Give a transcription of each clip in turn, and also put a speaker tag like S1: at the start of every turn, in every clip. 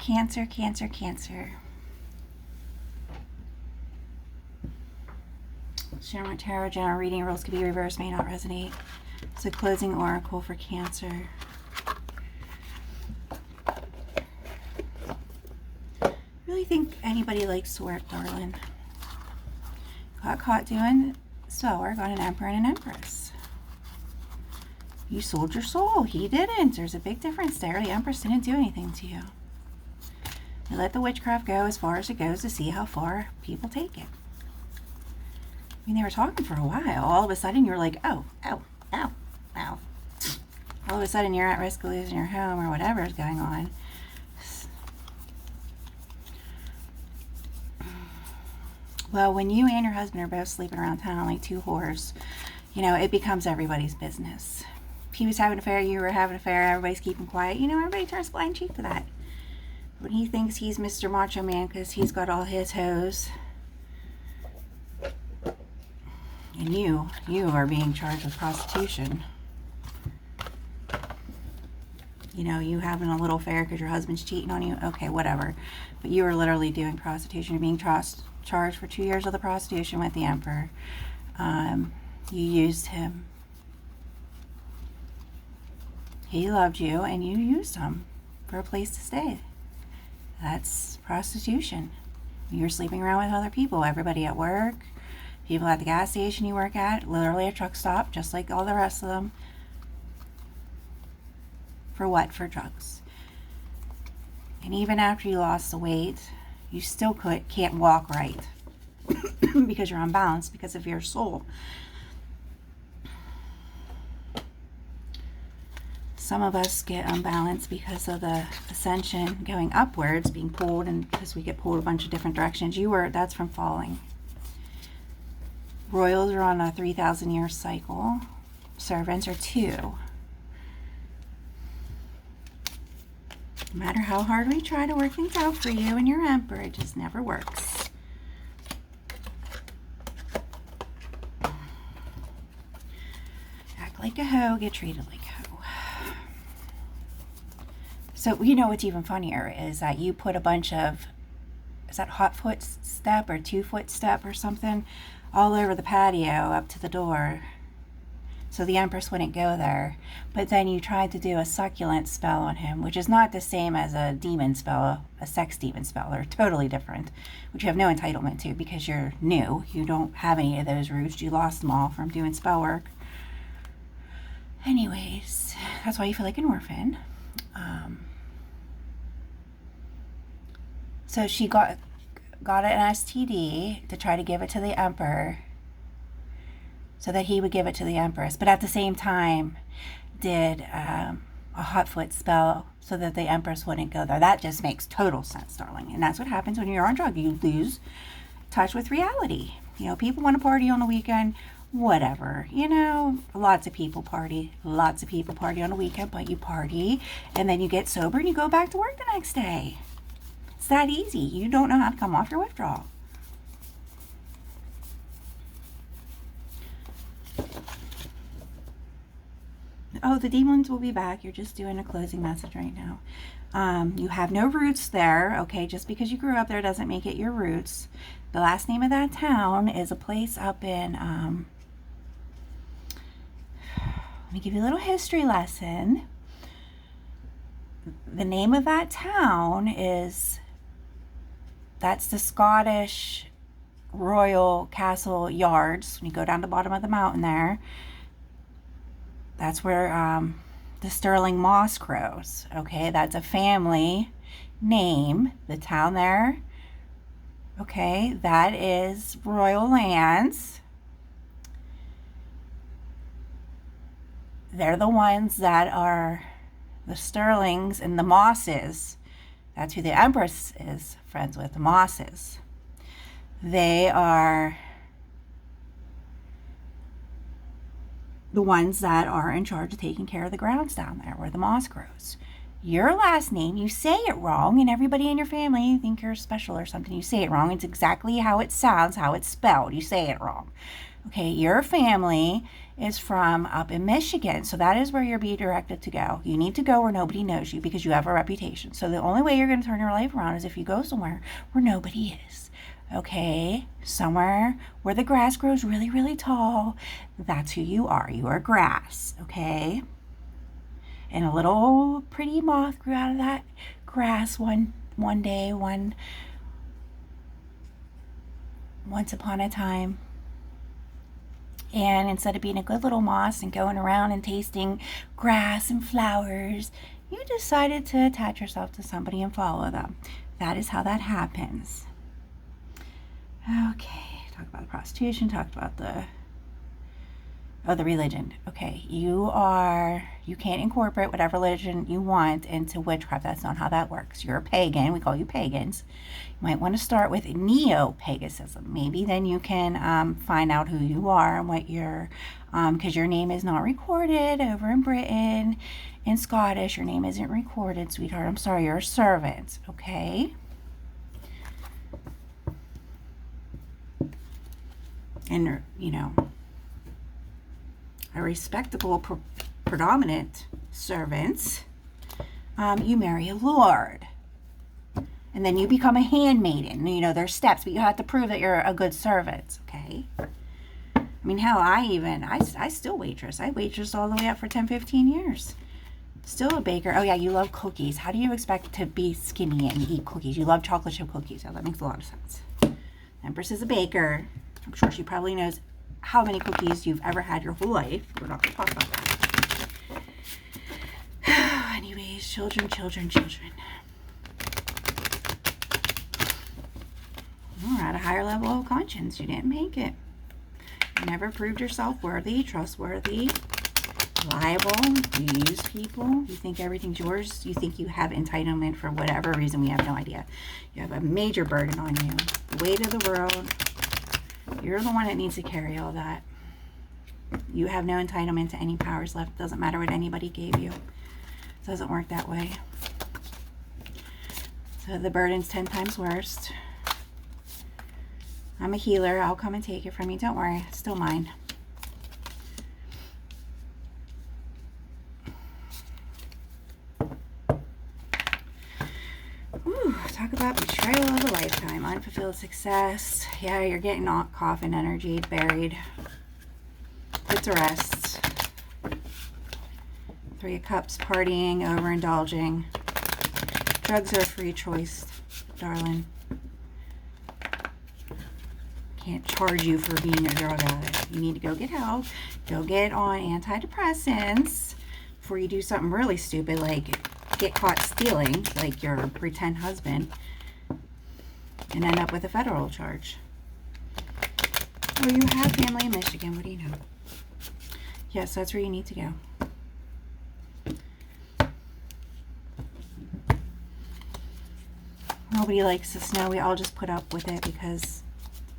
S1: Cancer, Cancer, Cancer. Shamrock Tarot General reading rules could be reversed, may not resonate. So closing oracle for Cancer. Really think anybody likes to work, darling. Got caught doing spell work on an Emperor and an Empress. You sold your soul. He didn't. There's a big difference there. The Empress didn't do anything to you. You let the witchcraft go as far as it goes to see how far people take it. I mean, they were talking for a while. All of a sudden, you're like, oh, ow, ow, ow. All of a sudden, you're at risk of losing your home or whatever is going on. Well, when you and your husband are both sleeping around town like two whores, you know, it becomes everybody's business. If he was having an affair, you were having an affair, everybody's keeping quiet. You know, everybody turns blind cheek to that. When he thinks he's Mr. Macho Man because he's got all his hoes, and you are being charged with prostitution. You know, you having a little affair because your husband's cheating on you. Okay, whatever. But you are literally doing prostitution. You're being charged for 2 years of the prostitution with the Emperor. You used him. He loved you and you used him for a place to stay. That's prostitution. You're sleeping around with other people. Everybody at work, people at the gas station you work at, literally a truck stop, just like all the rest of them. For what? For drugs. And even after you lost the weight, you still can't walk right because you're unbalanced because of your soul. Some of us get unbalanced because of the ascension going upwards, being pulled, and because we get pulled a bunch of different directions. That's from falling. Royals are on a 3,000 year cycle. Servants are 2. No matter how hard we try to work things out for you and your Emperor, it just never works. Act like a hoe, get treated like a hoe. So, you know what's even funnier is that you put a bunch of, is that hot foot step or 2 foot step or something, all over the patio up to the door. So the Empress wouldn't go there. But then you tried to do a succulent spell on him, which is not the same as a demon spell, a sex demon spell. They're totally different, which you have no entitlement to because you're new. You don't have any of those roots. You lost them all from doing spell work. Anyways, that's why you feel like an orphan. So she got an STD to try to give it to the Emperor, so that he would give it to the Empress, but at the same time did a hot foot spell so that the Empress wouldn't go there. That just makes total sense, darling. And that's what happens when you're on drugs. You lose touch with reality. You know, people want to party on the weekend, whatever. You know, lots of people party on the weekend, but you party and then you get sober and you go back to work the next day. It's that easy. You don't know how to come off your withdrawal. Oh, the demons will be back. You're just doing a closing message right now. You have no roots there, okay? Just because you grew up there doesn't make it your roots. The last name of that town is a place up in, let me give you a little history lesson. The name of that town that's the Scottish Royal Castle Yards. When you go down the bottom of the mountain there, that's where the Sterling Moss grows. Okay, that's a family name. The town there, okay, that is royal lands. They're the ones that are the Sterlings and the Mosses. That's who the Empress is friends with, the Mosses. They are the ones that are in charge of taking care of the grounds down there where the moss grows. Your last name, you say it wrong, and everybody in your family think you're special or something. You say it wrong. It's exactly how it sounds, how it's spelled. You say it wrong. Okay, your family is from up in Michigan. So that is where you're being directed to go. You need to go where nobody knows you because you have a reputation. So the only way you're going to turn your life around is if you go somewhere where nobody is. Okay? Somewhere where the grass grows really, really tall. That's who you are. You are grass. Okay? And a little pretty moth grew out of that grass one day, once upon a time. And instead of being a good little moss and going around and tasting grass and flowers, you decided to attach yourself to somebody and follow them. That is how that happens. Okay, talk about the prostitution, talked about the religion. Okay, you can't incorporate whatever religion you want into witchcraft. That's not how that works. You're a pagan. We call you pagans. You might want to start with neo-paganism. Maybe then you can find out who you are and what you're, because your name is not recorded over in Britain. In Scottish, your name isn't recorded, sweetheart. I'm sorry, you're a servant, okay? And, you know, a respectable, predominant servant, you marry a lord. And then you become a handmaiden. You know, there's steps, but you have to prove that you're a good servant, okay? I mean, hell, I still waitress. I waitressed all the way up for 10, 15 years. Still a baker. Oh, yeah, you love cookies. How do you expect to be skinny and eat cookies? You love chocolate chip cookies. Oh, that makes a lot of sense. Empress is a baker. I'm sure she probably knows how many cookies you've ever had your whole life. We're not going to talk about that. Anyways, children. You're at a higher level of conscience. You didn't make it. You never proved yourself worthy, trustworthy, reliable. You use people. You think everything's yours. You think you have entitlement for whatever reason. We have no idea. You have a major burden on you. The weight of the world. You're the one that needs to carry all that. You have no entitlement to any powers left. It doesn't matter what anybody gave you. It doesn't work that way. So the burden's 10 times worse. I'm a healer. I'll come and take it from you. Don't worry. It's still mine. Ooh, talk about betrayal of a lifetime. Unfulfilled success. Yeah, you're getting coffin energy buried. Put to rest. 3 of Cups, partying, overindulging. Drugs are a free choice, darling. Can't charge you for being a drug addict. You need to go get help. Go get on antidepressants before you do something really stupid like get caught stealing, like your pretend husband, and end up with a federal charge. Oh, you have family in Michigan. What do you know? Yes, that's where you need to go. Nobody likes the snow. We all just put up with it because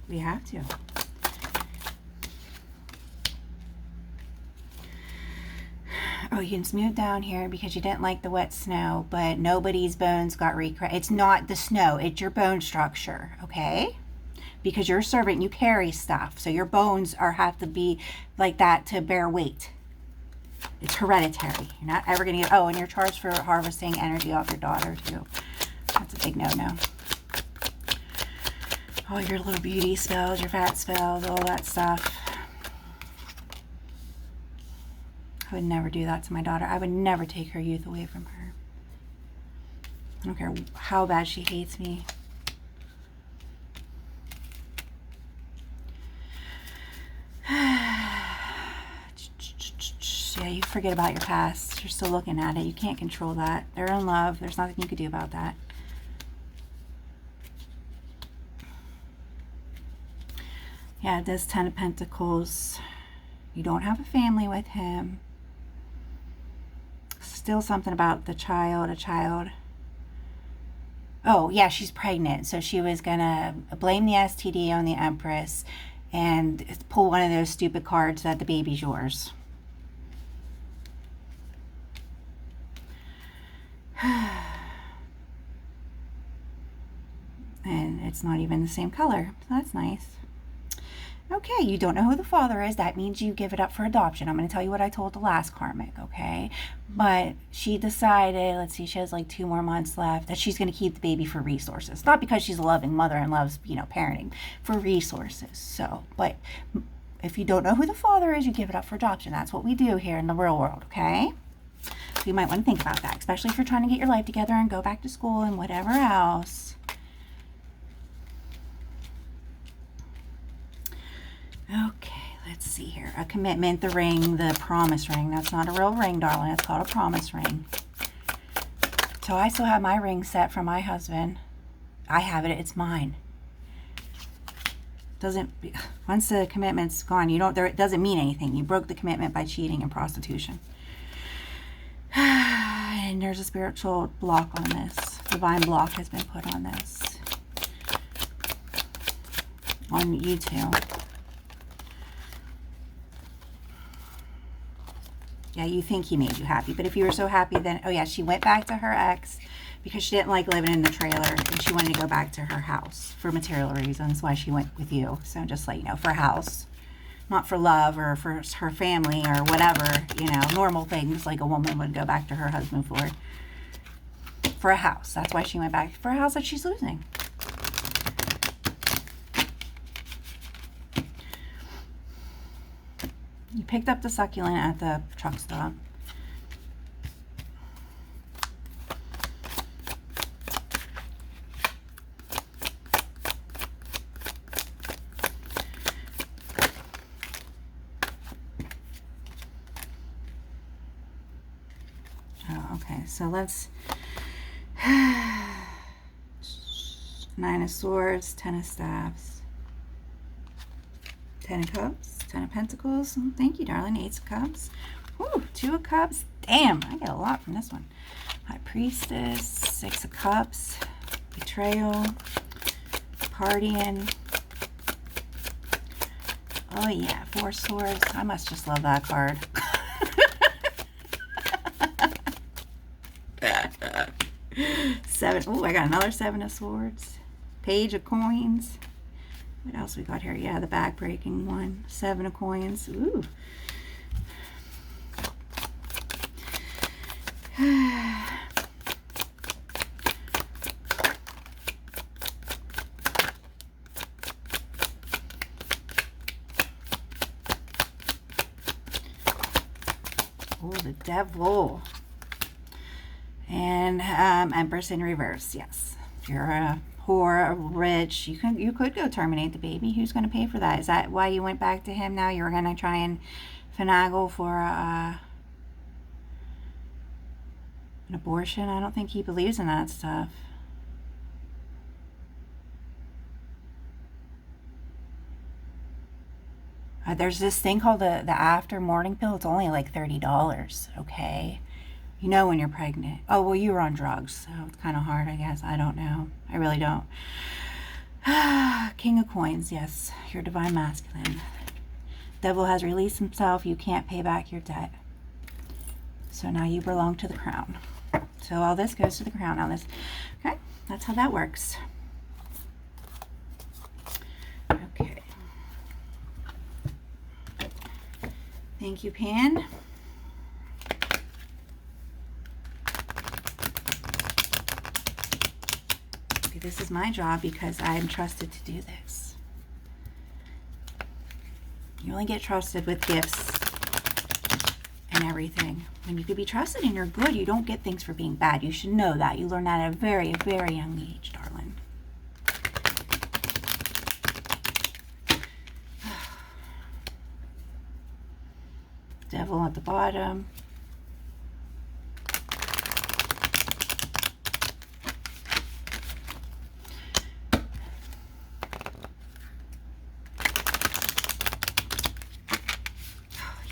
S1: we have to. Oh, you can smooth down here because you didn't like the wet snow, but nobody's bones got recreated. It's not the snow, it's your bone structure, okay? Because you're a servant, you carry stuff, so your bones have to be like that to bear weight. It's hereditary. You're not ever gonna get, oh, and you're charged for harvesting energy off your daughter too. That's a big no-no. All your little beauty spells, your fat spells, all that stuff. I would never do that to my daughter. I would never take her youth away from her. I don't care how bad she hates me. Yeah, you forget about your past. You're still looking at it. You can't control that. They're in love. There's nothing you could do about that. Yeah, it does 10 of Pentacles. You don't have a family with him. Still something about the child, a child. Oh, yeah, she's pregnant. So she was going to blame the STD on the Empress and pull one of those stupid cards that the baby's yours. And it's not even the same color. So that's nice. Okay, you don't know who the father is. That means you give it up for adoption. I'm going to tell you what I told the last Karmic, okay? But she decided, let's see, she has like 2 more months left, that she's going to keep the baby for resources. Not because she's a loving mother and loves, parenting, for resources. So, but if you don't know who the father is, you give it up for adoption. That's what we do here in the real world, okay? So you might want to think about that, especially if you're trying to get your life together and go back to school and whatever else. Okay, let's see here. A commitment, the ring, the promise ring. That's not a real ring, darling. It's called a promise ring. So I still have my ring set from my husband. I have it. It's mine. Once the commitment's gone, it doesn't mean anything. You broke the commitment by cheating and prostitution. And there's a spiritual block on this. Divine block has been put on this. On you two. Yeah, you think he made you happy. But if you were so happy, then, oh yeah, she went back to her ex because she didn't like living in the trailer and she wanted to go back to her house for material reasons. Why she went with you. So just like, for a house. Not for love or for her family or whatever, normal things like a woman would go back to her husband for. For a house. That's why she went back for a house that she's losing. You picked up the succulent at the truck stop. Oh, okay. So let's... 9 of Swords, 10 of Staffs, 10 of Cups. 10 of Pentacles. Thank you, darling. 8 of Cups. Ooh, 2 of Cups. Damn, I get a lot from this one. High Priestess. 6 of Cups. Betrayal. Partying. Oh, yeah. 4 Swords. I must just love that card. Seven. Oh, I got another 7 of Swords. Page of Coins. What else we got here? Yeah, the back-breaking one. 7 of Coins. Ooh. Oh, the Devil. And Empress in reverse. Yes. You're a whore, rich. You could go terminate the baby. Who's going to pay for that? Is that why you went back to him now? You were going to try and finagle for an abortion? I don't think he believes in that stuff. There's this thing called the after morning pill. It's only like $30, okay? When you're pregnant. Oh, well, you were on drugs, so it's kind of hard, I guess. I don't know. I really don't. King of Coins, yes. You're divine masculine. Devil has released himself. You can't pay back your debt. So now you belong to the crown. So all this goes to the crown. Now this, okay? That's how that works. Okay. Thank you, Pan. This is my job because I'm trusted to do this. You only get trusted with gifts and everything. When you can be trusted and you're good, you don't get things for being bad. You should know that. You learn that at a very, very young age, darling. Devil at the bottom.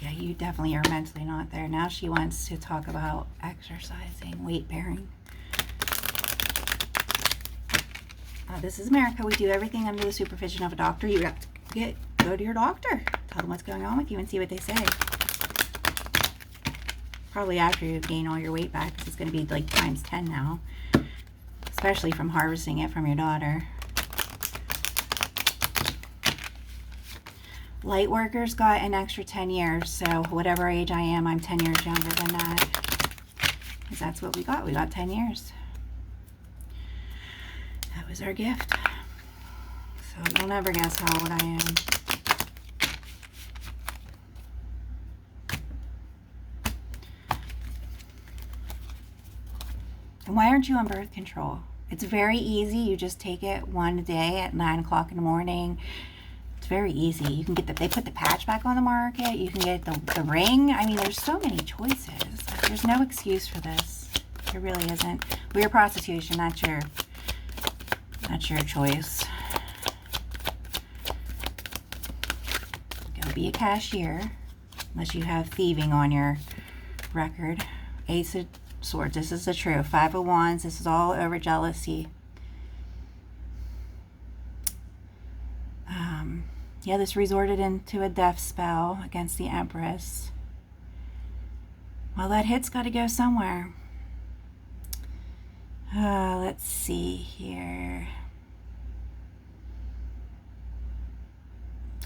S1: Yeah, you definitely are mentally not there. Now she wants to talk about exercising, weight bearing. This is America. We do everything under the supervision of a doctor. You have to go to your doctor. Tell them what's going on with you and see what they say. Probably after you gain all your weight back, because it's going to be like times 10 now. Especially from harvesting it from your daughter. Light workers got an extra 10 years. So whatever age I am, I'm 10 years younger than that. Because that's what we got. We got 10 years. That was our gift. So you'll never guess how old I am. And why aren't you on birth control? It's very easy. You just take it one day at 9 o'clock in the morning. It's very easy. You can get they put the patch back on the market. You can get the ring. I mean, there's so many choices. There's no excuse for this. There really isn't. We're prostitution. That's your choice. Go be a cashier, unless you have thieving on your record. Ace of Swords. This is the truth. 5 of Wands. This is all over jealousy. Yeah, this resorted into a death spell against the Empress. Well, that hit's got to go somewhere. Let's see here.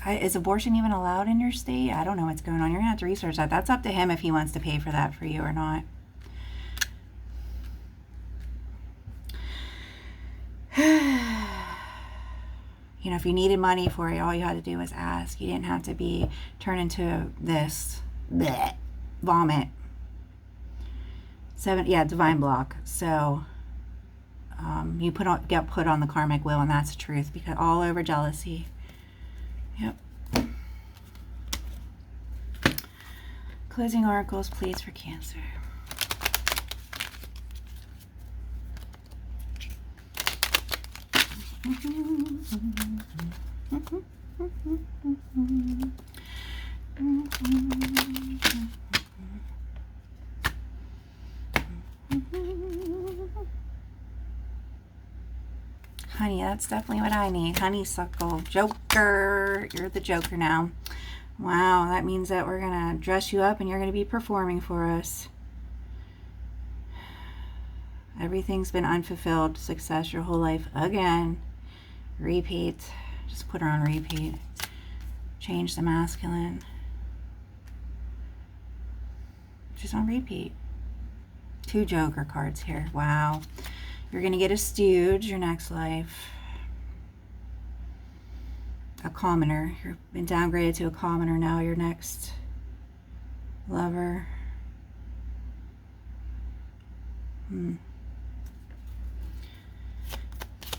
S1: Is abortion even allowed in your state? I don't know what's going on. You're going to have to research that. That's up to him if he wants to pay for that for you or not. You know, if you needed money for it, all you had to do was ask. You didn't have to be turned into this bleh, vomit. 7, yeah, divine block. So you get put on the karmic wheel, and that's the truth, because all over jealousy. Yep. Closing oracles, please, for Cancer. Honey, that's definitely what I need. Honeysuckle. Joker. You're the Joker now. Wow, that means that we're going to dress you up and you're going to be performing for us. Everything's been unfulfilled success your whole life again. Repeat. Just put her on repeat. Change the masculine. She's on repeat. 2 Joker cards here. Wow. You're going to get a stooge your next life. A commoner. You've been downgraded to a commoner now. Your next lover.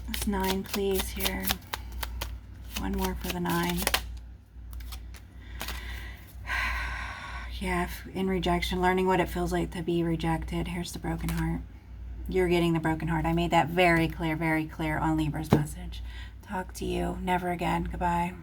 S1: That's 9, please, here. One more for the 9. Yeah, in rejection, learning what it feels like to be rejected. Here's the broken heart. You're getting the broken heart. I made that very clear on Libra's message. Talk to you. Never again. Goodbye.